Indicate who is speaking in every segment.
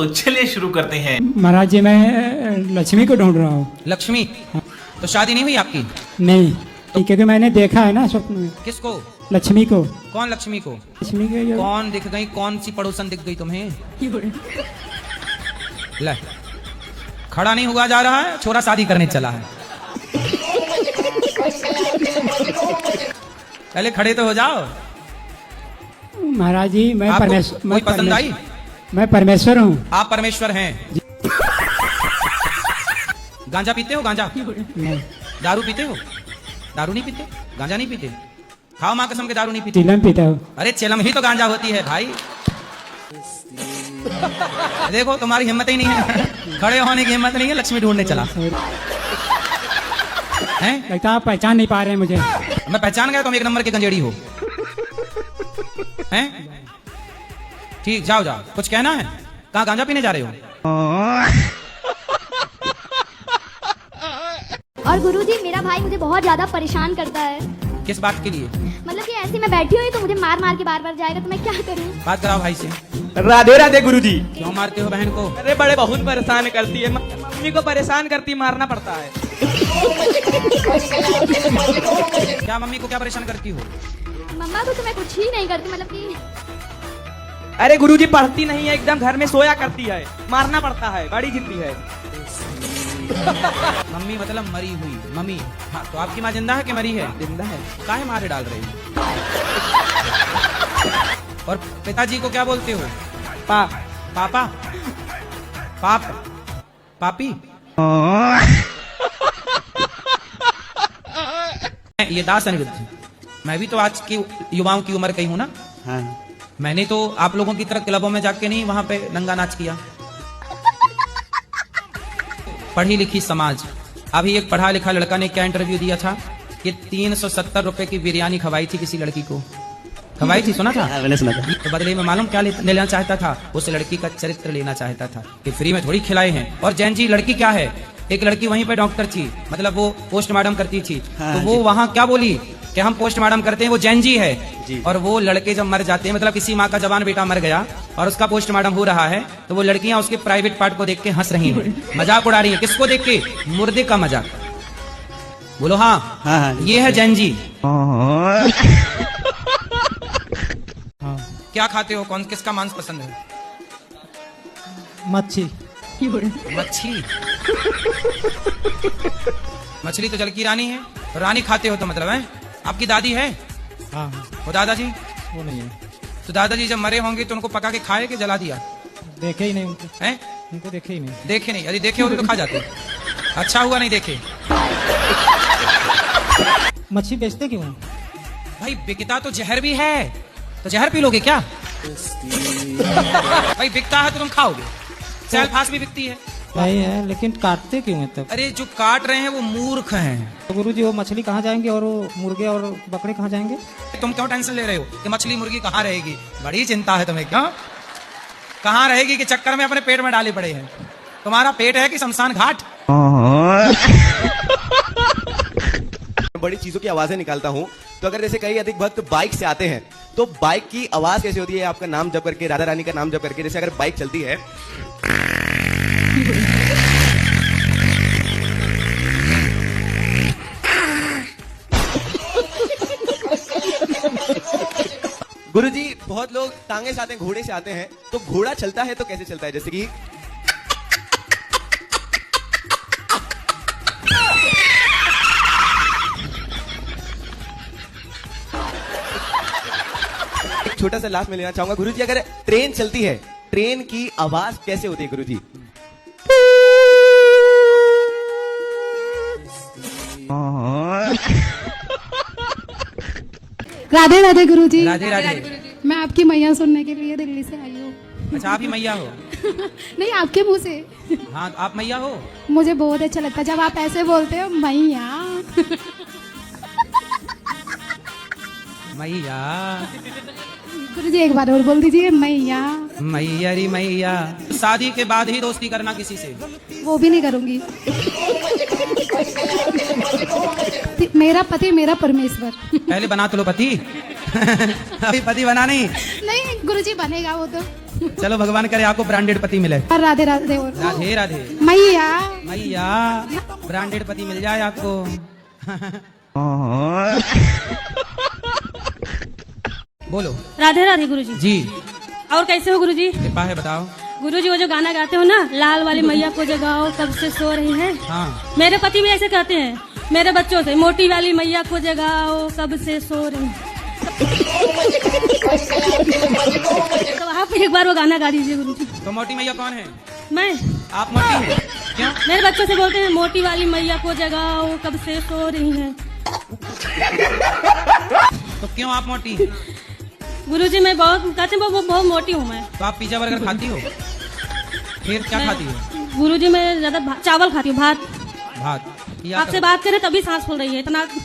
Speaker 1: तो चलिए शुरू करते हैं।
Speaker 2: महाराज जी मैं लक्ष्मी को ढूंढ रहा हूँ।
Speaker 3: लक्ष्मी? तो शादी नहीं हुई आपकी?
Speaker 2: नहीं, क्योंकि मैंने देखा है ना स्वप्न में।
Speaker 3: किसको?
Speaker 2: लक्ष्मी को।
Speaker 3: कौन लक्ष्मी को?
Speaker 2: लक्ष्मी के जो
Speaker 3: कौन दिख गई? कौन सी पड़ोसन दिख गई तुम्हें? ले, खड़ा नहीं हुआ जा रहा है, छोरा शादी करने चला है। पहले खड़े तो हो जाओ।
Speaker 2: महाराज जी मैं
Speaker 3: आपको
Speaker 2: परमेश्वर,
Speaker 3: कोई पसंद आई?
Speaker 2: मैं परमेश्वर हूँ।
Speaker 3: आप परमेश्वर हैं? गांजा पीते हो? गांजा?
Speaker 2: नहीं,
Speaker 3: दारू पीते हो? दारू नहीं पीते? गांजा नहीं पीते? खाओ माँ कसम के दारू नहीं पीते?
Speaker 2: चिलम पीता हूँ।
Speaker 3: अरे चिलम ही तो गांजा होती है भाई। देखो तुम्हारी हिम्मत ही नहीं है, खड़े होने की हिम्मत नहीं है, लक्ष्मी ढूंढने चला हैं?
Speaker 2: लगता है आप पहचान नहीं पा रहे हैं मुझे।
Speaker 3: मैं पहचान गया, तुम एक नंबर के गंजेड़ी हो हैं? ठीक, जाओ जाओ, कुछ कहना है? कहाँ गांजा पीने जा रहे हो?
Speaker 4: और गुरुजी मेरा भाई मुझे बहुत ज्यादा परेशान करता है।
Speaker 3: किस बात के लिए?
Speaker 4: मतलब कि ऐसे मैं बैठी हुई तो मुझे मार मार के बार बार जाएगा, तो मैं क्या करूं?
Speaker 3: बात कराओ भाई से।
Speaker 5: राधे राधे गुरुजी।
Speaker 3: क्यों मारते हो बहन को?
Speaker 5: अरे बड़े बहुत परेशान करती है, मम्मी को परेशान करती, मारना पड़ता है।
Speaker 3: क्या मम्मी को क्या परेशान करती हो?
Speaker 4: मम्मा को तो मैं कुछ ही नहीं करती, मतलब कि
Speaker 5: अरे गुरुजी पढ़ती नहीं है, एकदम घर में सोया करती है, मारना पड़ता है, बड़ी जिद्दी है।
Speaker 3: मम्मी मतलब मरी हुई मम्मी। हाँ, तो आपकी माँ जिंदा है कि मरी है?
Speaker 5: जिंदा है।
Speaker 3: काहे मारे डाल रही हो? और पिताजी को क्या बोलते हो? पापा? पापी? ये दास अनिरुद्ध, मैं भी तो आज की युवाओं की उम्र का ही हूं ना।
Speaker 5: हाँ।
Speaker 3: मैंने तो आप लोगों की तरह क्लबों में जाके नहीं वहां पे नंगा नाच किया। पढ़ी लिखी समाज। अभी एक पढ़ा लिखा लड़का ने क्या इंटरव्यू दिया था कि 370 रुपए की बिरयानी खवाई थी किसी लड़की को। खवाई थी, सुना था?
Speaker 5: मैंने सुना था।
Speaker 3: तो बदले में मालूम क्या लेना चाहता था? उस लड़की का चरित्र लेना चाहता था कि फ्री में थोड़ी खिलाए हैं। और जैन जी लड़की क्या है? एक लड़की वहीं पे डॉक्टर थी, मतलब वो पोस्टमार्टम करती थी।
Speaker 5: हाँ,
Speaker 3: तो वो वहां क्या बोली कि हम पोस्टमार्टम करते हैं, वो जैन जी है
Speaker 5: जी।
Speaker 3: और वो लड़के जब मर जाते हैं, मतलब किसी माँ का जवान बेटा मर गया और उसका पोस्टमार्टम हो रहा है, तो वो लड़कियां उसके प्राइवेट पार्ट को देख के हंस रही हैं, मजाक उड़ा रही हैं। किसको देख के? मुर्दे का मजाक। बोलो हाँ,
Speaker 5: हाँ।
Speaker 3: ये है जैन जी। क्या खाते हो? कौन किसका मांस पसंद है?
Speaker 2: मच्छी।
Speaker 3: मछली? मछली तो जल की रानी है। रानी खाते हो तो मतलब है? आपकी दादी है?
Speaker 2: हाँ,
Speaker 3: वो दादाजी?
Speaker 2: वो नहीं है।
Speaker 3: तो दादाजी जब मरे होंगे तो उनको पका के खाए कि जला दिया?
Speaker 2: देखे ही नहीं उनको।
Speaker 3: हैं?
Speaker 2: उनको देखे ही नहीं।
Speaker 3: देखे नहीं? यदि देखे होते तो खा जाते। अच्छा हुआ नहीं देखे।
Speaker 2: मच्छी बेचते क्यों?
Speaker 3: भाई बिकता तो जहर भी है, तो जहर पी लोगे क्या? भाई बिकता है तो तुम खाओगे। सेल फास भी बिकती है।
Speaker 2: सही है, लेकिन काटते क्यों है तब?
Speaker 3: अरे जो काट रहे हैं वो मूर्ख हैं।
Speaker 2: तो गुरुजी वो मछली कहाँ जाएंगे और वो मुर्गे और बकरे कहाँ जाएंगे?
Speaker 3: तुम क्यों टेंशन ले रहे हो कि मछली मुर्गी कहाँ रहेगी? बड़ी चिंता है तुम्हें। क्यों? कहाँ रहेगी के चक्कर में अपने पेट में डाले पड़े हैं। तुम्हारा पेट है कि शमशान घाट?
Speaker 6: बड़ी चीजों की आवाजें निकालता हूँ, तो अगर जैसे कई अधिक भक्त बाइक से आते हैं तो बाइक की आवाज कैसे होती है? आपका नाम जप करके, राधा रानी का नाम जप करके, जैसे अगर बाइक चलती है गुरुजी, बहुत लोग टांगे से आते हैं, घोड़े से आते हैं, तो घोड़ा चलता है तो कैसे चलता है? जैसे कि एक छोटा सा लास्ट में लेना चाहूंगा गुरुजी, अगर ट्रेन चलती है, ट्रेन की आवाज कैसे होती है गुरुजी?
Speaker 7: राधे राधे गुरुजी।
Speaker 3: राधे राधे।
Speaker 7: मैं आपकी मैया सुनने के लिए दिल्ली से आई हूँ।
Speaker 3: अच्छा आप ही मैया हो?
Speaker 7: नहीं, आपके मुंह से।
Speaker 3: हाँ आप मैया हो?
Speaker 7: मुझे बहुत अच्छा लगता है जब आप ऐसे बोलते हो, मैया।
Speaker 3: मैया।
Speaker 7: गुरुजी एक बार और बोल दीजिए, मैया।
Speaker 3: मैया री मैया। शादी के बाद ही दोस्ती करना किसी से?
Speaker 7: वो भी नहीं करूंगी। मेरा पति मेरा परमेश्वर।
Speaker 3: पहले बना तो लो पति। अभी पति बना नहीं।
Speaker 7: नहीं गुरुजी बनेगा वो तो।
Speaker 3: चलो भगवान करे आपको ब्रांडेड पति मिले।
Speaker 7: और राधे राधे और
Speaker 3: राधे राधे
Speaker 7: मैया
Speaker 3: मैया, ब्रांडेड पति मिल जाए आपको। बोलो।
Speaker 1: राधे राधे गुरुजी।
Speaker 3: जी
Speaker 1: और कैसे हो गुरुजी?
Speaker 3: कृपा है, बताओ।
Speaker 1: गुरुजी वो जो गाना गाते हो ना, लाल वाली मैया को जगाओ कब से सो रही है,
Speaker 3: हाँ
Speaker 1: मेरे पति भी ऐसे कहते हैं मेरे बच्चों से, मोटी वाली मैया को जगाओ कब से सो रही है। तो आप एक बार वो गाना गा दीजिए गुरुजी।
Speaker 3: तो मोटी मैया कौन है?
Speaker 1: मैं,
Speaker 3: आप मोटी हैं क्यों?
Speaker 1: मेरे बच्चों से बोलते हैं मोटी वाली मैया को जगाओ कब से सो रही है।
Speaker 3: तो क्यों आप मोटी?
Speaker 1: गुरुजी मैं बहुत कहते हैं वो बहुत मोटी हूँ मैं।
Speaker 3: तो आप पिज्जा बर्गर खाती हो? फिर क्या खाती हो?
Speaker 1: गुरुजी मैं ज्यादा चावल खाती हूँ, भात।
Speaker 3: भात। किया
Speaker 1: आपसे
Speaker 3: करो।
Speaker 1: बात करें तभी सांस फूल रही है इतना।
Speaker 3: तो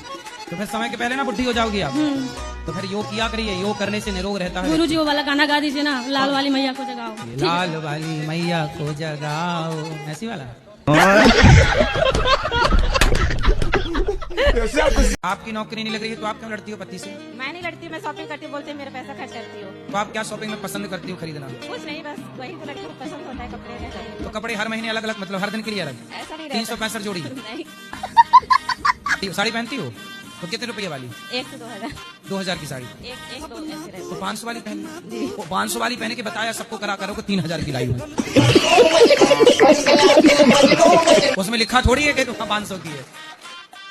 Speaker 3: फिर समय के पहले ना बुढ़ी हो जाओगी आप। तो फिर योग किया करिए, योग करने से निरोग रहता है।
Speaker 1: गुरुजी वो वाला गाना गा दीजिए ना, लाल वाली मैया को जगाओ।
Speaker 3: लाल वाली मैया को जगाओ, ऐसी वाला। आपकी नौकरी नहीं लग रही है तो आप क्यों लड़ती हो पति से?
Speaker 8: मैं नहीं लड़ती, मैं शॉपिंग करती हूँ, बोलते हैं मेरा पैसा खर्च करती हो।
Speaker 3: तो आप क्या शॉपिंग में पसंद करती हो खरीदना?
Speaker 8: कुछ नहीं, बस वही तो लड़की को पसंद होता है, कपड़े में चाहिए।
Speaker 3: तो कपड़े हर महीने अलग अलग, मतलब हर दिन के लिए अलग?
Speaker 8: ऐसा नहीं
Speaker 3: 365 जोड़ी?
Speaker 8: नहीं,
Speaker 3: साड़ी पहनती हो तो कितने रुपये वाली?
Speaker 8: 1 से 2000,
Speaker 3: 2000 की साड़ी।
Speaker 8: एक 2 ऐसे रहते।
Speaker 3: तो 500 वाली पहन ली। वो 500 वाली पहने के बताया सबको करा करो को 3000 की लाई हुई। उसमें लिखा थोड़ी है कि तुम 500 की है।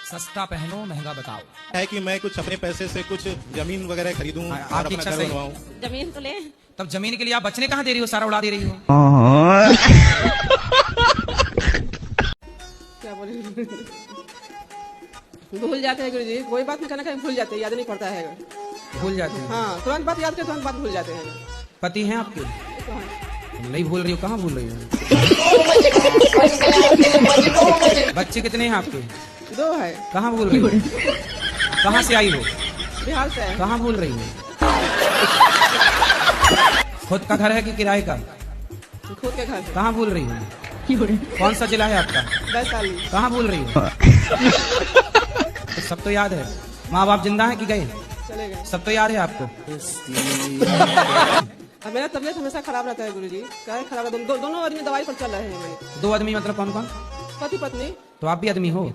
Speaker 3: सस्ता पहनो महंगा बताओ।
Speaker 9: है कि मैं कुछ अपने पैसे से कुछ जमीन वगैरह खरीदूं और
Speaker 3: आपकी
Speaker 9: अपना
Speaker 3: इच्छा
Speaker 9: घर
Speaker 3: सही।
Speaker 9: बनवाऊं।
Speaker 8: जमीन तो ले।
Speaker 3: तब जमीन के लिए आप बचने कहाँ दे रही हो? सारा उड़ा दे रही हो।
Speaker 10: क्या बोले भूल जाते हैं गुरुजी, कोई बात नहीं, कहना भूल जाते हैं, याद नहीं पड़ता है।
Speaker 3: भूल जाते हैं।
Speaker 10: हाँ, तुरंत बात याद करते, तुरंत बात भूल जाते हैं।
Speaker 3: पति हैं आपके? नहीं भूल रही हो, कहाँ भूल रही हो? बच्चे कितने हैं आपके?
Speaker 10: 2 है।
Speaker 3: कहाँ भूल रही हो? कहाँ से आई हो?
Speaker 10: बिहार से है।
Speaker 3: कहाँ भूल रही हो? खुद का घर है कि किराए का?
Speaker 10: खुद के घर से।
Speaker 3: कहाँ भूल रही हो? कौन सा जिला है आपका?
Speaker 10: वैशाली।
Speaker 3: कहाँ भूल रही हो? तो सब तो याद है। माँ बाप जिंदा है कि गए?
Speaker 10: चले गए।
Speaker 3: सब तो याद है आपको।
Speaker 10: अब मेरा तबीयत हमेशा खराब रहता है गुरुजी, क्या है खराब है, दोनों आदमी दवाई पर चल रहे हैं मेरे।
Speaker 3: 2 आदमी मतलब कौन कौन?
Speaker 10: पति पत्नी।
Speaker 3: तो आप भी आदमी हो?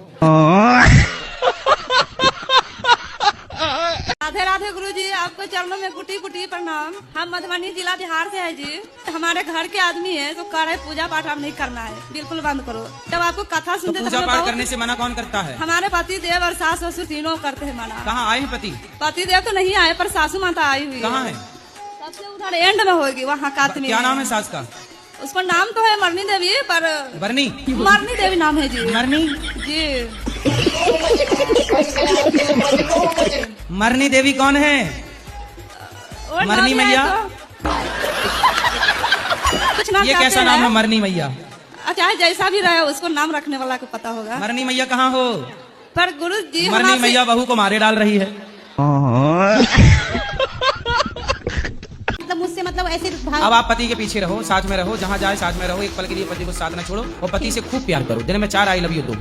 Speaker 11: राधे राधे गुरुजी, आपको चरणों में कुटी कुटी प्रणाम। हम मधुबनी जिला बिहार से है जी। हमारे घर के आदमी है तो करे पूजा पाठ अब नहीं करना है, बिल्कुल बंद करो। जब आपको कथा
Speaker 3: तो
Speaker 11: सुनते
Speaker 3: पूजा पाठ करने से मना कौन करता है?
Speaker 11: हमारे पति देव और सास ससुर तीनों करते हैं मना।
Speaker 3: कहाँ आए हैं पति?
Speaker 11: पति देव तो नहीं आए पर सासू माता आई हुई
Speaker 3: कहाँ है?
Speaker 11: सबसे उधर एंड में होगी, वहाँ कात में।
Speaker 3: क्या नाम है सास का?
Speaker 11: उसका नाम तो है मरनी देवी, पर
Speaker 3: बरनी?
Speaker 11: मरनी देवी नाम है जी।
Speaker 3: मरनी
Speaker 11: जी।
Speaker 3: मरनी देवी कौन है?
Speaker 11: और
Speaker 3: मरनी
Speaker 11: नाम है
Speaker 3: मैया?
Speaker 11: तो कुछ नाम
Speaker 3: ये
Speaker 11: चाहते
Speaker 3: कैसा नाम
Speaker 11: हैं?
Speaker 3: है मरनी मैया?
Speaker 11: चाहे जैसा भी रहे उसको नाम रखने वाला को पता होगा।
Speaker 3: मरनी मैया कहाँ हो?
Speaker 11: पर गुरु जी
Speaker 3: मरनी मैया बहू को मारे डाल रही है।
Speaker 4: मतलब मुझसे मतलब ऐसे भाव।
Speaker 3: अब आप पति के पीछे रहो, साथ में रहो, जहाँ जाए साथ में रहो, एक पल के लिए पति को साथ न छोड़ो और पति से खूब प्यार करो। दिन में 4 आई लव यू दो।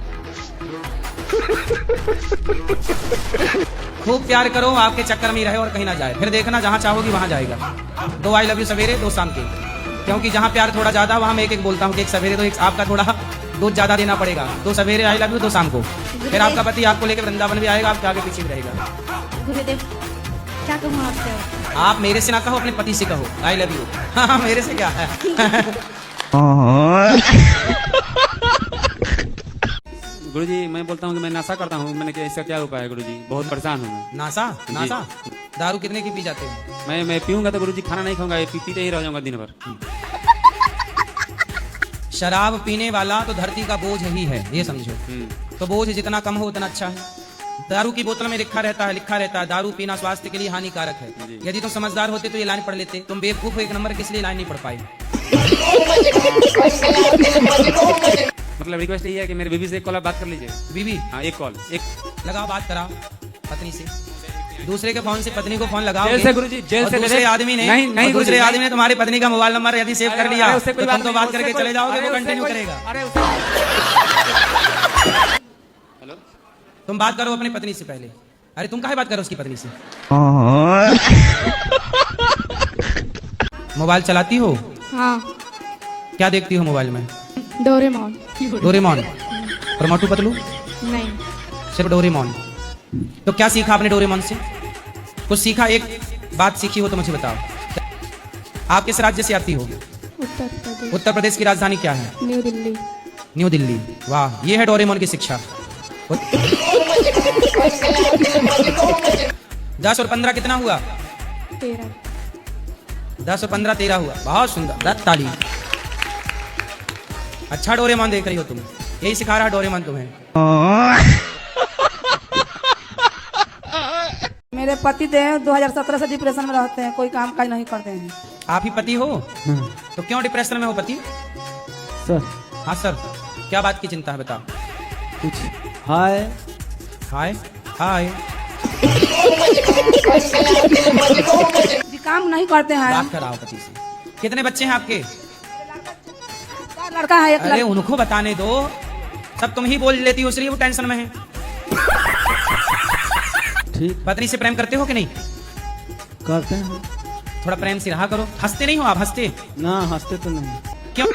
Speaker 3: खूब प्यार करो, आपके चक्कर में ही रहे और कहीं ना जाए। फिर देखना जहाँ चाहोगी वहाँ जाएगा। 2 आई लव यू सवेरे 2 शाम के, क्योंकि जहाँ प्यार थोड़ा ज्यादा वहाँ मैं एक बोलता हूँ कि एक सवेरे 2, एक आपका थोड़ा दूध ज्यादा देना पड़ेगा। 2 सवेरे आई लव यू 2 शाम को। फिर आपका पति आपको लेकर वृंदावन भी आएगा, आपके आगे पीछे भी रहेगा।
Speaker 4: गुरुदेव क्या कहूँ आपसे?
Speaker 3: आप मेरे से ना कहो, अपने पति से कहो आई लव यू। हाँ मेरे से क्या है।
Speaker 12: गुरुजी मैं बोलता हूँ कि मैं नशा करता हूँ, मैंने क्या इसका क्या उपाय है गुरुजी? बहुत परेशान हूँ मैं।
Speaker 3: नासा? नासा? दारू कितने की पी जाते हैं?
Speaker 12: मैं पीऊंगा तो गुरुजी खाना नहीं खाऊंगा, पीते ही रह जाऊंगा दिन भर।
Speaker 3: शराब पीने वाला तो धरती का बोझ ही है, ये समझो। तो बोझ जितना कम हो उतना अच्छा है। दारू की बोतल में लिखा रहता है दारू पीना स्वास्थ्य के लिए हानिकारक है। यदि तुम समझदार होते तो ये लाइन पढ़ लेते। तुम बेवकूफ हो 1 नंबर, किस लिए लाइन नहीं पढ़ पाए?
Speaker 12: मतलब रिक्वेस्ट यही है कि मेरे बीवी से एक कॉल बात कर लीजिए।
Speaker 3: बीवी?
Speaker 12: हाँ, एक कॉल, एक
Speaker 3: लगाओ, बात कराओ पत्नी से। दूसरे के फोन से पत्नी को फोन लगाओ।
Speaker 12: जेल से गुरुजी, जेल से
Speaker 3: दूसरे आदमी ने नहीं दूसरे आदमी ने तुम्हारी पत्नी का मोबाइल नंबर यदि सेव कर लिया तो तुम तो बात करके चले जाओगे, वो कंटिन्यू करेगा।
Speaker 12: हेलो,
Speaker 3: तुम बात करो अपनी पत्नी से पहले। अरे तुम काहे बात करो उसकी पत्नी से? मोबाइल चलाती हो?
Speaker 7: हाँ
Speaker 3: क्या देखती हो मोबाइल में?
Speaker 7: डोरेमोन।
Speaker 3: डोरेमोन और मोटू पतलू?
Speaker 7: नहीं।
Speaker 3: सिर्फ डोरेमोन। तो क्या सीखा आपने डोरेमोन से? कुछ सीखा, एक बात सीखी हो तो मुझे बताओ। आप किस राज्य से आती हो?
Speaker 7: उत्तर प्रदेश।
Speaker 3: उत्तर प्रदेश की राजधानी क्या है?
Speaker 7: न्यू दिल्ली।
Speaker 3: न्यू दिल्ली। वाह, ये है डोरेमोन की शिक्षा। 10 और 15 कितना हुआ?
Speaker 7: 13।
Speaker 3: 10 और 15 13 हुआ। बहुत सुंदर, ताली। अच्छा डोरेमोन देख रही हो तुम, यही सिखा रहा है डोरेमोन तुम्हें।
Speaker 10: मेरे पति देव 2017 से डिप्रेशन में रहते हैं, कोई काम काज नहीं करते हैं।
Speaker 3: आप ही पति हो? तो क्यों डिप्रेशन में हो पति?
Speaker 2: सर
Speaker 3: हाँ सर, क्या बात की चिंता है बताओ।
Speaker 2: कुछ हाय
Speaker 3: हाय हाय
Speaker 10: जी काम नहीं करते हैं।
Speaker 3: बात कराओ पति से। कितने बच्चे हैं आपके?
Speaker 10: लड़का है एक।
Speaker 3: अरे उनको बताने दो, सब तुम ही बोल लेती हो इसलिए वो टेंशन में है।
Speaker 2: ठीक।
Speaker 3: पत्नी से प्रेम करते हो कि नहीं?
Speaker 2: करते हैं।
Speaker 3: थोड़ा प्रेम से रहा करो। हंसते नहीं हो आप? हंसते
Speaker 2: ना, हंसते तो नहीं।
Speaker 3: क्यों?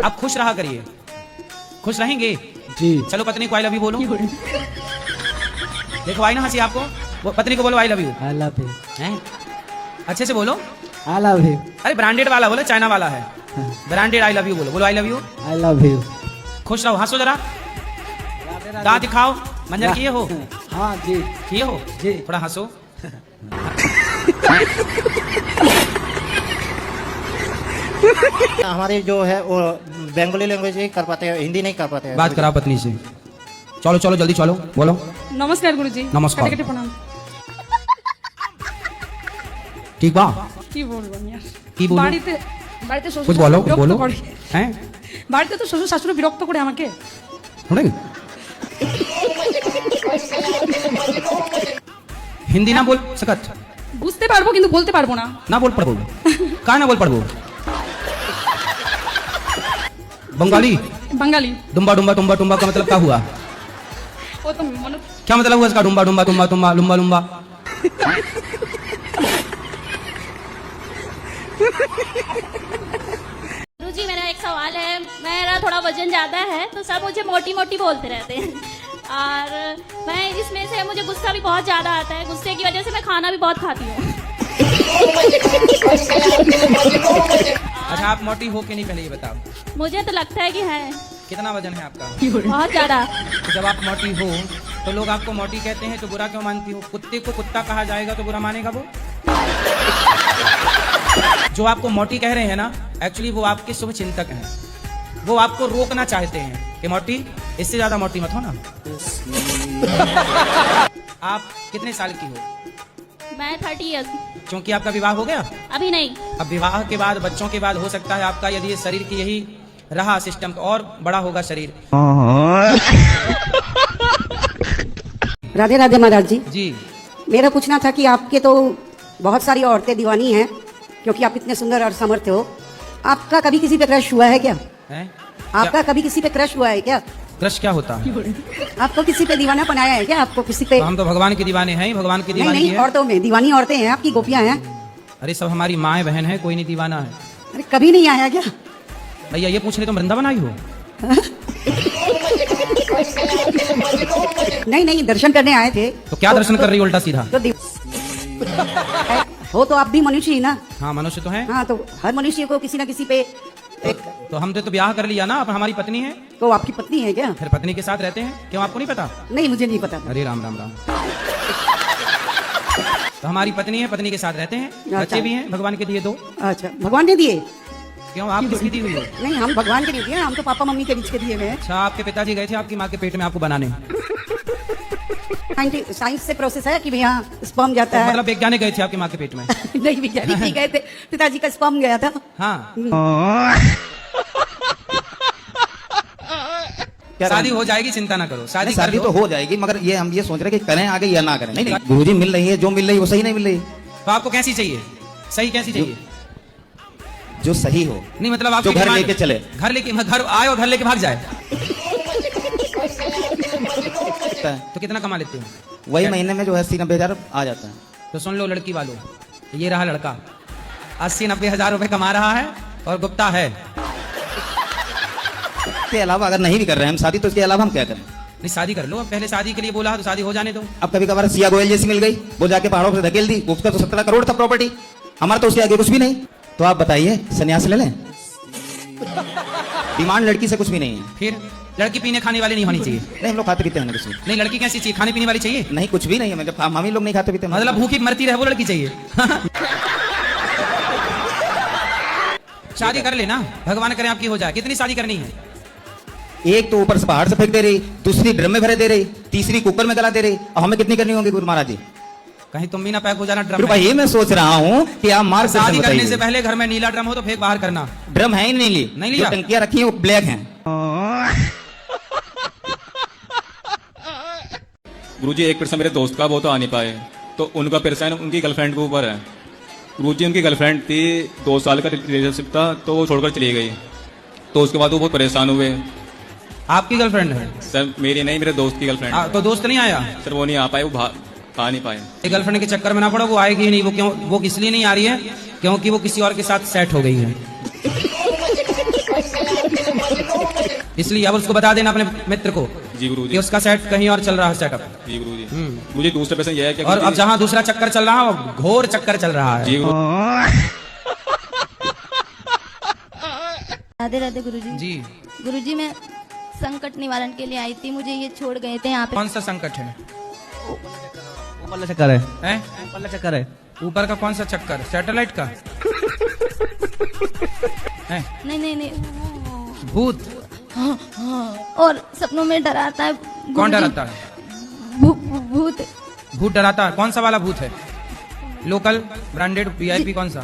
Speaker 3: आप खुश रहा करिए। खुश रहेंगे
Speaker 2: जी।
Speaker 3: चलो पत्नी को आई लव यू बोलो। देखो आई ना हंसी आपको। वो पत्नी को बोलो I love you.
Speaker 2: I love you.
Speaker 3: हैं? अच्छे से बोलो।
Speaker 2: I love you.
Speaker 3: अरे ब्रांडेड वाला बोलो, चाइना वाला है। ब्रांडेड आई लव यू बोलो। बोलो I love you.
Speaker 2: I love you.
Speaker 3: खुश रहो, हंसो जरा, दांत दिखाओ। मंजर किए हो?
Speaker 2: हाँ जी।
Speaker 3: किए हो
Speaker 2: जी।
Speaker 3: थोड़ा हंसो।
Speaker 2: हमारे जो है वो बंगाली लैंग्वेज ही कर पाते हैं, हिंदी नहीं कर पाते हैं।
Speaker 3: बात कराओ पत्नी से। चलो चलो जल्दी चलो, बोलो।
Speaker 1: नमस्कार गुरुजी।
Speaker 3: नमस्कार।
Speaker 1: कटे कटे प्रणाम।
Speaker 3: ठीक बा?
Speaker 1: কি বলবো আমি আর?
Speaker 3: কি বলবো?
Speaker 1: বাড়িতে শ্বশুর
Speaker 3: कुछ बोलो,
Speaker 1: বিরক্ত
Speaker 3: बोलो।
Speaker 1: করে।
Speaker 3: हैं?
Speaker 1: বাড়িতে তো শ্বশুর শাশুড়ি বিরক্ত করে আমাকে।
Speaker 3: सुनेंगे? हिंदी ना बोल सकत?
Speaker 1: বুঝতে পারবো কিন্তু বলতে পারবো না।
Speaker 3: ना बोल पड़बो? कहा ना बोल पड़बो? बंगाली?
Speaker 1: বাঙালি।
Speaker 3: डुम्बा डुम्बा टुम्बा टुम्बा का मतलब क्या हुआ?
Speaker 1: ও তো মানে
Speaker 3: क्या मतलब हुआ इसका? डुम्बा डुम्बा टुम्बा टुम्बा लुम्बा लुम्बा।
Speaker 4: गुरुजी मेरा एक सवाल है। मेरा थोड़ा वजन ज्यादा है तो सब मुझे मोटी मोटी बोलते रहते हैं और मैं इसमें से मुझे गुस्सा भी बहुत ज्यादा आता है। गुस्से की वजह से मैं खाना भी बहुत खाती हूँ।
Speaker 3: अच्छा आप मोटी हो कि नहीं पहले ये बताओ।
Speaker 4: मुझे तो लगता है कि है।
Speaker 3: कितना वजन है आपका?
Speaker 4: बहुत ज्यादा।
Speaker 3: तो जब आप मोटी हो तो लोग आपको मोटी कहते हैं तो बुरा क्यों मानती हो? कुत्ते को कुत्ता कहा जाएगा तो बुरा मानेगा वो? जो आपको मोटी कह रहे हैं ना, एक्चुअली वो आपके शुभ चिंतक हैं। वो आपको रोकना चाहते हैं कि मोटी, इससे ज्यादा मोटी मत हो ना। आप कितने साल की हो?
Speaker 4: मैं 30 ईयर्स।
Speaker 3: क्योंकि आपका विवाह हो गया?
Speaker 4: अभी नहीं।
Speaker 3: अब विवाह के बाद, बच्चों के बाद हो सकता है आपका, यदि ये शरीर की यही रहा सिस्टम तो और बड़ा होगा शरीर।
Speaker 10: राधे राधे महाराज जी।
Speaker 3: जी।
Speaker 10: मेरा पूछना था कि आपके तो बहुत सारी औरतें दीवानी हैं क्योंकि आप इतने सुंदर और समर्थ हो। आपका कभी किसी पे क्रश हुआ है क्या?
Speaker 3: हैं?
Speaker 10: आपका कभी किसी पे क्रश हुआ है क्या?
Speaker 3: क्रश क्या होता है?
Speaker 10: आपको किसी पे दीवाना बनाया है क्या? आपको किसी पे?
Speaker 3: तो हम तो भगवान के दीवाने हैं, भगवान की
Speaker 10: नहीं
Speaker 3: दीवानी
Speaker 10: नहीं,
Speaker 3: है।
Speaker 10: औरतों में दीवानी औरतें हैं, आपकी गोपियां हैं।
Speaker 3: अरे सब हमारी माँ बहन है, कोई नहीं दीवाना है।
Speaker 10: अरे कभी नहीं आया क्या?
Speaker 3: भैया ये पूछ रहे तुम वृंदावन आई हो?
Speaker 10: नहीं नहीं, दर्शन करने आए थे।
Speaker 3: तो क्या दर्शन कर रही हो उल्टा सीधा?
Speaker 10: तो हो तो आप भी मनुष्य ही ना।
Speaker 3: हाँ मनुष्य तो है।
Speaker 10: हाँ तो हर मनुष्य को किसी ना किसी पे एक।
Speaker 3: तो हमने तो ब्याह कर लिया ना, अब हमारी पत्नी है।
Speaker 10: तो आपकी पत्नी है क्या?
Speaker 3: फिर पत्नी के साथ रहते हैं, क्यों आपको नहीं पता?
Speaker 10: नहीं मुझे नहीं पता।
Speaker 3: अरे राम राम राम। तो हमारी पत्नी है, पत्नी के साथ रहते हैं, बच्चे भी हैं भगवान के दिए 2।
Speaker 10: अच्छा भगवान ने दिए?
Speaker 3: क्यों आप किसकी दी हुई हो?
Speaker 10: नहीं हम भगवान के नहीं दिए, हम तो पापा मम्मी के बीच के दिए हुए हैं।
Speaker 3: अच्छा आपके पिताजी गए थे आपकी माँ के पेट में आपको बनाने?
Speaker 10: साइंस से प्रोसेस है कि भैया स्पर्म जाता है।
Speaker 3: मतलब वैज्ञानिक गए थे आपकी माँ के पेट में?
Speaker 10: नहीं वैज्ञानिक नहीं गए थे, पिताजी का स्पर्म गया था।
Speaker 3: हाँ। शादी हो जाएगी, चिंता ना करो। शादी
Speaker 2: तो हो जाएगी, मगर ये हम ये सोच रहे कि करें आगे या ना करें। नहीं गुरुजी मिल रही है, जो मिल रही है वो सही नहीं मिल रही।
Speaker 3: तो आपको कैसी चाहिए? सही कैसी चाहिए?
Speaker 2: जो सही हो।
Speaker 3: नहीं मतलब आप
Speaker 2: घर लेके चले,
Speaker 3: घर लेके घर आए और घर लेके भाग जाए। तो कितना कमा लेते हो?
Speaker 2: वही महीने में जो है 80-90 हजार आ जाता है।
Speaker 3: तो सुन लो लड़की वालों, ये रहा लड़का, 80-90 हजार रुपए कमा रहा है और गुप्ता है।
Speaker 2: के अलावा अगर नहीं भी कर रहे हैं हम शादी, तो इसके अलावा हम क्या करें?
Speaker 3: नहीं शादी कर लो, अब पहले शादी के लिए बोला तो शादी हो जाने दो।
Speaker 2: अब कभी कभार सिया गोयल जैसी मिल गई, वो जाके पहाड़ों से धकेल दी, उसका तो 17 करोड़ था प्रॉपर्टी, हमारा तो उसके आगे कुछ भी नहीं। तो आप बताइए संन्यास ले लें? डिमांड लड़की से कुछ भी नहीं है।
Speaker 3: फिर लड़की पीने खाने वाली नहीं होनी चाहिए?
Speaker 2: नहीं, हम लोग खाते पीते हैं कुछ भी
Speaker 3: नहीं, लड़की कैसी चाहिए? खाने पीने वाली चाहिए?
Speaker 2: नहीं, कुछ भी नहीं है। मतलब हम ही लोग नहीं खाते पीते।
Speaker 3: मतलब भूखी मरती रहे वो लड़की चाहिए? शादी कर लेना, भगवान करे आपकी हो जाए। कितनी शादी करनी है?
Speaker 2: एक तो ऊपर से पहाड़ से फेंक दे रही, दूसरी ड्रम में भरे दे रही, तीसरी कुकर में गला दे रही, और हमें कितनी करनी होगी गुरु महाराज जी?
Speaker 3: कहीं तुम भी ना पैक हो जाना ड्रम
Speaker 2: फिर भाई मैं सोच रहा हूँ कि आप मार
Speaker 3: शादी करने से पहले घर में नीला ड्रम हो तो फेंक बाहर करना।
Speaker 2: ड्रम है ही नहीं ली,
Speaker 3: नहीं लिया?
Speaker 2: टंकियां रखी है वो ब्लैक हैं।
Speaker 12: गुरुजी 1% मेरे दोस्त का, वो तो आ नहीं पाए, तो उनका परेशान उनकी गर्लफ्रेंड के ऊपर है। गुरुजी उनकी गर्लफ्रेंड थी, 2 साल का रिलेशनशिप था, तो वो छोड़कर चली गई। तो उसके बाद वो बहुत परेशान हुए।
Speaker 3: आपकी गर्लफ्रेंड है?
Speaker 12: सर मेरी नहीं, मेरे दोस्त की गर्लफ्रेंड।
Speaker 3: तो दोस्त नहीं आया?
Speaker 12: सर वो नहीं आ पाए, वो आ नहीं पाए।
Speaker 3: गर्लफ्रेंड के चक्कर में ना पड़ो, वो आएगी ही नहीं। वो क्यों? वो इसलिए नहीं आ रही है क्योंकि वो किसी और के साथ सेट हो गई है, इसलिए। अब उसको बता देना अपने मित्र को
Speaker 12: जी गुरुजी
Speaker 3: कि उसका सेट कहीं और चल रहा है, सेटअप।
Speaker 12: जी गुरुजी। गुरुजी दूसरा प्रश्न यह है कि
Speaker 3: और अब जहाँ दूसरा चक्कर चल रहा है वो घोर चक्कर चल रहा है।
Speaker 12: जी
Speaker 4: राधे राधे गुरुजी।
Speaker 3: जी
Speaker 4: गुरुजी, मैं संकट निवारण के लिए आई थी, मुझे ये छोड़ गए थे यहाँ पे।
Speaker 3: कौन सा संकट है?
Speaker 5: ऊपर चक्कर है,
Speaker 3: ऊपर चक्कर है। ऊपर का कौन सा चक्कर? सैटेलाइट का?
Speaker 4: नहीं नहीं नहीं,
Speaker 3: भूत?
Speaker 4: हाँ, हाँ। और सपनों में डराता है।
Speaker 3: कौन डराता है?
Speaker 4: भूत।
Speaker 3: भूत डराता है? कौन सा वाला भूत है? Local, branded, VIP? कौन सा?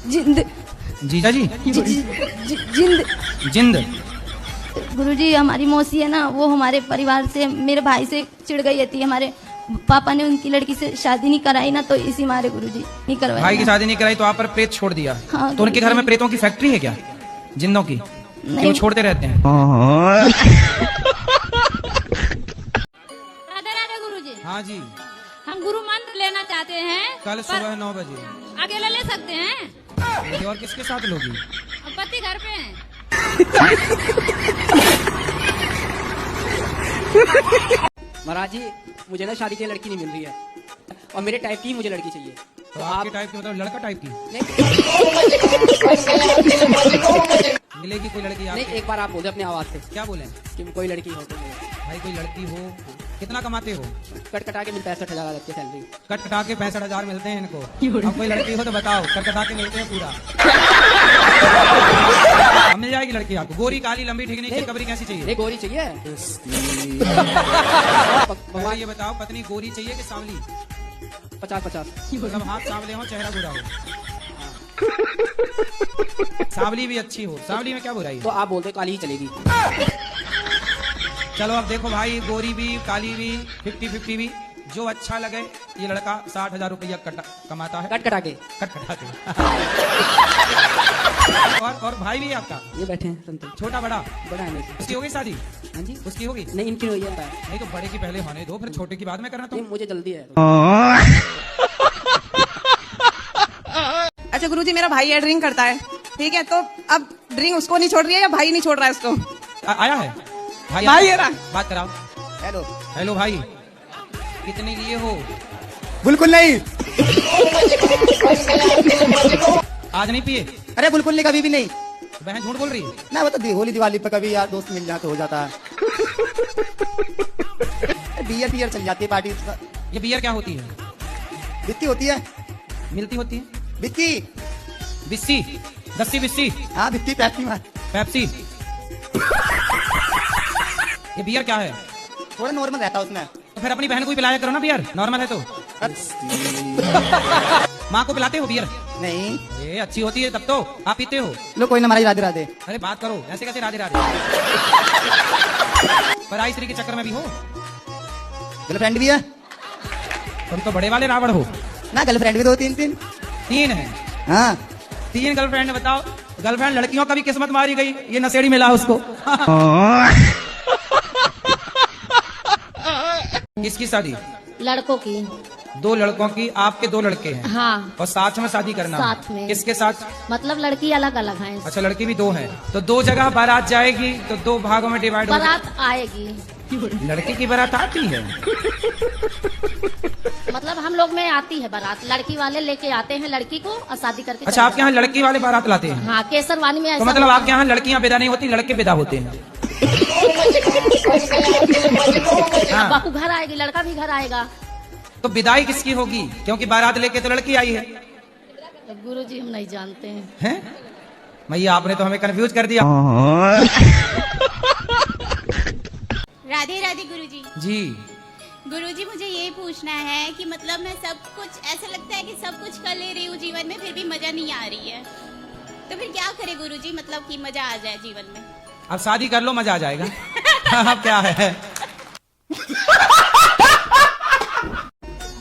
Speaker 4: जिंद।
Speaker 3: जीजा जी?
Speaker 4: जिंद।
Speaker 3: जिंद?
Speaker 4: गुरुजी, हमारी मौसी है ना, वो हमारे परिवार से, मेरे भाई से चिढ़ गई थी। हमारे पापा ने उनकी लड़की से शादी नहीं कराई ना, तो इसी मारे गुरुजी नहीं करवाई।
Speaker 3: भाई की शादी नहीं कराई तो आप पर प्रेत छोड़ दिया?
Speaker 4: हाँ,
Speaker 3: तो उनके घर में प्रेतों की फैक्ट्री है क्या, जिंदों की? क्यों छोड़ते रहते हैं?
Speaker 4: राधे राधे गुरुजी।
Speaker 3: हाँ जी।
Speaker 4: हम गुरु मंत्र लेना चाहते हैं।
Speaker 3: कल सुबह 9 बजे।
Speaker 4: अकेले ले सकते हैं?
Speaker 3: और किसके साथ लोगी?
Speaker 4: पति घर पे हैं।
Speaker 5: महाराज जी, मुझे ना शादी की लड़की नहीं मिल रही है, और मेरे टाइप की मुझे लड़की चाहिए।
Speaker 3: तो आपके टाइप की मतलब लड़का टाइप की मिलेगी कोई लड़की?
Speaker 5: नहीं, एक बार आप बोल दे अपनी आवाज से।
Speaker 3: क्या बोले? कि
Speaker 5: कोई लड़की हो तो
Speaker 3: भाई कोई लड़की हो। कितना कमाते हो?
Speaker 5: कट कटा के मिलता है 65,000 की सैलरी।
Speaker 3: कट कटा के 65,000 मिलते हैं इनको। अब कोई लड़की हो तो बताओ, कट कटा के मिलते हैं पूरा। मिल जाएगी लड़की आपको? गोरी, काली, लंबी, ठीक नहीं चाहिए? कबरी कैसी चाहिए?
Speaker 5: नहीं, गोरी चाहिए।
Speaker 3: ये बताओ, पत्नी गोरी चाहिए कि सांवली?
Speaker 5: 50-50।
Speaker 3: मतलब हाथ सांवले हो, चेहरा गोरा हो। सांवली भी अच्छी हो। सांवली में क्या बुराई है?
Speaker 5: तो आप बोलते काली ही चलेगी।
Speaker 3: चलो अब देखो भाई, गोरी भी, काली भी, 50-50 भी, जो अच्छा लगे। ये लड़का 60,000 रुपया कमाता है।
Speaker 5: कट कटा के।
Speaker 3: और भाई भी आपका?
Speaker 5: ये बैठे हैं संतोष।
Speaker 3: छोटा बड़ा?
Speaker 5: बड़ा है।
Speaker 3: उसकी होगी शादी?
Speaker 5: हाँ जी।
Speaker 3: उसकी होगी?
Speaker 5: नहीं, इनकी हुई है।
Speaker 3: नहीं तो बड़े की पहले होने दो, फिर छोटे की बाद में करना। तो
Speaker 5: मुझे जल्दी है।
Speaker 11: अच्छा गुरुजी, मेरा भाई है, ड्रिंक करता है, ठीक है, तो अब ड्रिंक उसको नहीं छोड़ रही है या भाई नहीं छोड़ रहा है उसको?
Speaker 3: आया है भाई?
Speaker 11: है ना?
Speaker 3: बात कराओ। हेलो भाई, कितने लिए हो?
Speaker 2: बिल्कुल नहीं।
Speaker 3: आज नहीं पिए?
Speaker 2: अरे बिल्कुल नहीं, कभी भी नहीं।
Speaker 3: बहन झूठ बोल रही है
Speaker 2: ना। वो तो होली दिवाली पे कभी यार दोस्त मिल जाते हो जाता है। बियर चल जाती है पार्टी।
Speaker 3: ये बियर क्या होती है?
Speaker 2: बित्ती होती है।
Speaker 3: मिलती होती है?
Speaker 2: बित्ती,
Speaker 3: बिस्सी, दस्सी बिस्सी।
Speaker 2: हाँ बित्ती,
Speaker 3: पेप्सी। ये बियर क्या है?
Speaker 2: थोड़ा नॉर्मल रहता है उसमें।
Speaker 3: तो फिर अपनी बहन को भी पिलाया करो ना बियर, नॉर्मल है तो। माँ को पिलाते हो बियर?
Speaker 2: नहीं।
Speaker 3: ये अच्छी होती है तब तो। आप पीते हो?
Speaker 2: लो कोई ना, हमारी राधे राधे।
Speaker 3: अरे बात करो, ऐसे कैसे राधे राधे? पराई स्त्री के चक्कर में भी हो?
Speaker 2: गर्लफ्रेंड भी है।
Speaker 3: तुम तो बड़े वाले रावण हो
Speaker 2: ना। गर्लफ्रेंड भी 2-3
Speaker 3: तीन है?
Speaker 2: हाँ।
Speaker 3: 3 गर्लफ्रेंड? बताओ, गर्लफ्रेंड लड़कियों का भी किस्मत मारी गई, ये नशेड़ी मिला उसको। किसकी शादी?
Speaker 4: लड़कों की।
Speaker 3: दो लड़कों की, आपके दो लड़के हैं
Speaker 8: हाँ
Speaker 3: और साथ में शादी करना है।
Speaker 8: साथ में।
Speaker 3: किसके साथ?
Speaker 8: मतलब लड़की अलग अलग है।
Speaker 3: अच्छा, लड़की भी दो है, तो दो जगह बारात जाएगी तो दो भागों में डिवाइड हो
Speaker 8: बारात आएगी।
Speaker 3: लड़की की बारात आती है?
Speaker 8: मतलब हम लोग में आती है बारात, लड़की वाले लेके आते हैं लड़की को और शादी करके।
Speaker 3: अच्छा, आपके यहाँ लड़की वाले बारात लाते हैं?
Speaker 8: हाँ, केसरवानी में
Speaker 3: तो
Speaker 8: ऐसा
Speaker 3: मतलब आपके यहाँ लड़कियाँ विदा नहीं होती, लड़के विदा होते हैं? हाँ।
Speaker 8: बापू घर आएगी, लड़का भी घर आएगा।
Speaker 3: तो विदाई किसकी होगी, क्योंकि बारात लेके तो लड़की आई है?
Speaker 8: गुरुजी हम नहीं जानते हैं।
Speaker 3: हैं? भैया आपने तो हमें कंफ्यूज कर दिया।
Speaker 4: राधे राधे गुरुजी।
Speaker 3: जी
Speaker 4: गुरुजी, मुझे ये पूछना है कि मतलब मैं सब कुछ, ऐसा लगता है कि सब कुछ कर ले रही हूँ जीवन में, फिर भी मजा नहीं आ रही है, तो फिर क्या करे गुरुजी, मतलब कि मजा आ जाए जीवन में?
Speaker 3: अब शादी कर लो, मजा आ जाएगा। अब क्या है?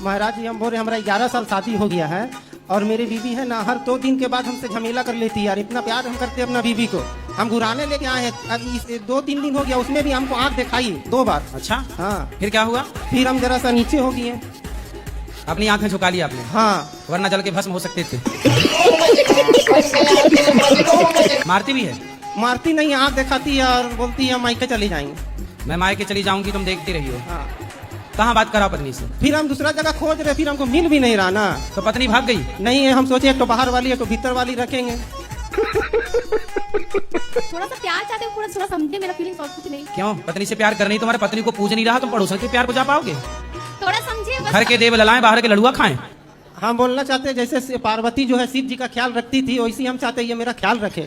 Speaker 5: महाराज जी हम बोल रहे हमारा 11 साल शादी हो गया है और मेरी बीवी है ना हर 2 दिन के बाद हमसे झमेला कर लेती है यार। इतना प्यार हम करते हैं अपना बीवी को। हम घुराने लेके आए हैं, अब 2-3 दिन हो गया, उसमें भी हमको आंख दिखाई 2 बार।
Speaker 3: अच्छा,
Speaker 5: हाँ।
Speaker 3: फिर क्या हुआ?
Speaker 5: फिर हम जरा सा नीचे हो गए।
Speaker 3: अपनी आंखें झुका ली आपने?
Speaker 5: हाँ।
Speaker 3: वरना जल के भस्म हो सकते थे। मारती भी है?
Speaker 5: मारती नहीं, आंख दिखाती है और बोलती है मायके चली जाएंगे।
Speaker 3: मैं मायके चली जाऊंगी, तुम देखती रही हो।
Speaker 5: हाँ।
Speaker 3: कहाँ बात करा पत्नी से?
Speaker 5: फिर हम दूसरा जगह खोज रहे, फिर हमको मिल भी नहीं रहा ना।
Speaker 3: तो पत्नी भाग गई?
Speaker 5: नहीं है, हम सोचे एक तो बाहर वाली एक तो भीतर वाली रखेंगे।
Speaker 7: थोड़ा सा प्यार चाहते हो, थोड़ा समझे मेरा फीलिंग्स और कुछ नहीं।
Speaker 3: क्यों? पत्नी से प्यार करनी, तुम्हारे पत्नी को पूज नहीं रहा, तुम पड़ोसन के प्यार को जा पाओगे?
Speaker 7: थोड़ा समझिए बस।
Speaker 3: घर के देव ललाएं, बाहर के लड़ुआ खाएं।
Speaker 5: हम बोलना चाहते हैं जैसे पार्वती जो है शिव जी का ख्याल रखती थी, वैसे हम चाहते हैं ये मेरा ख्याल रखे।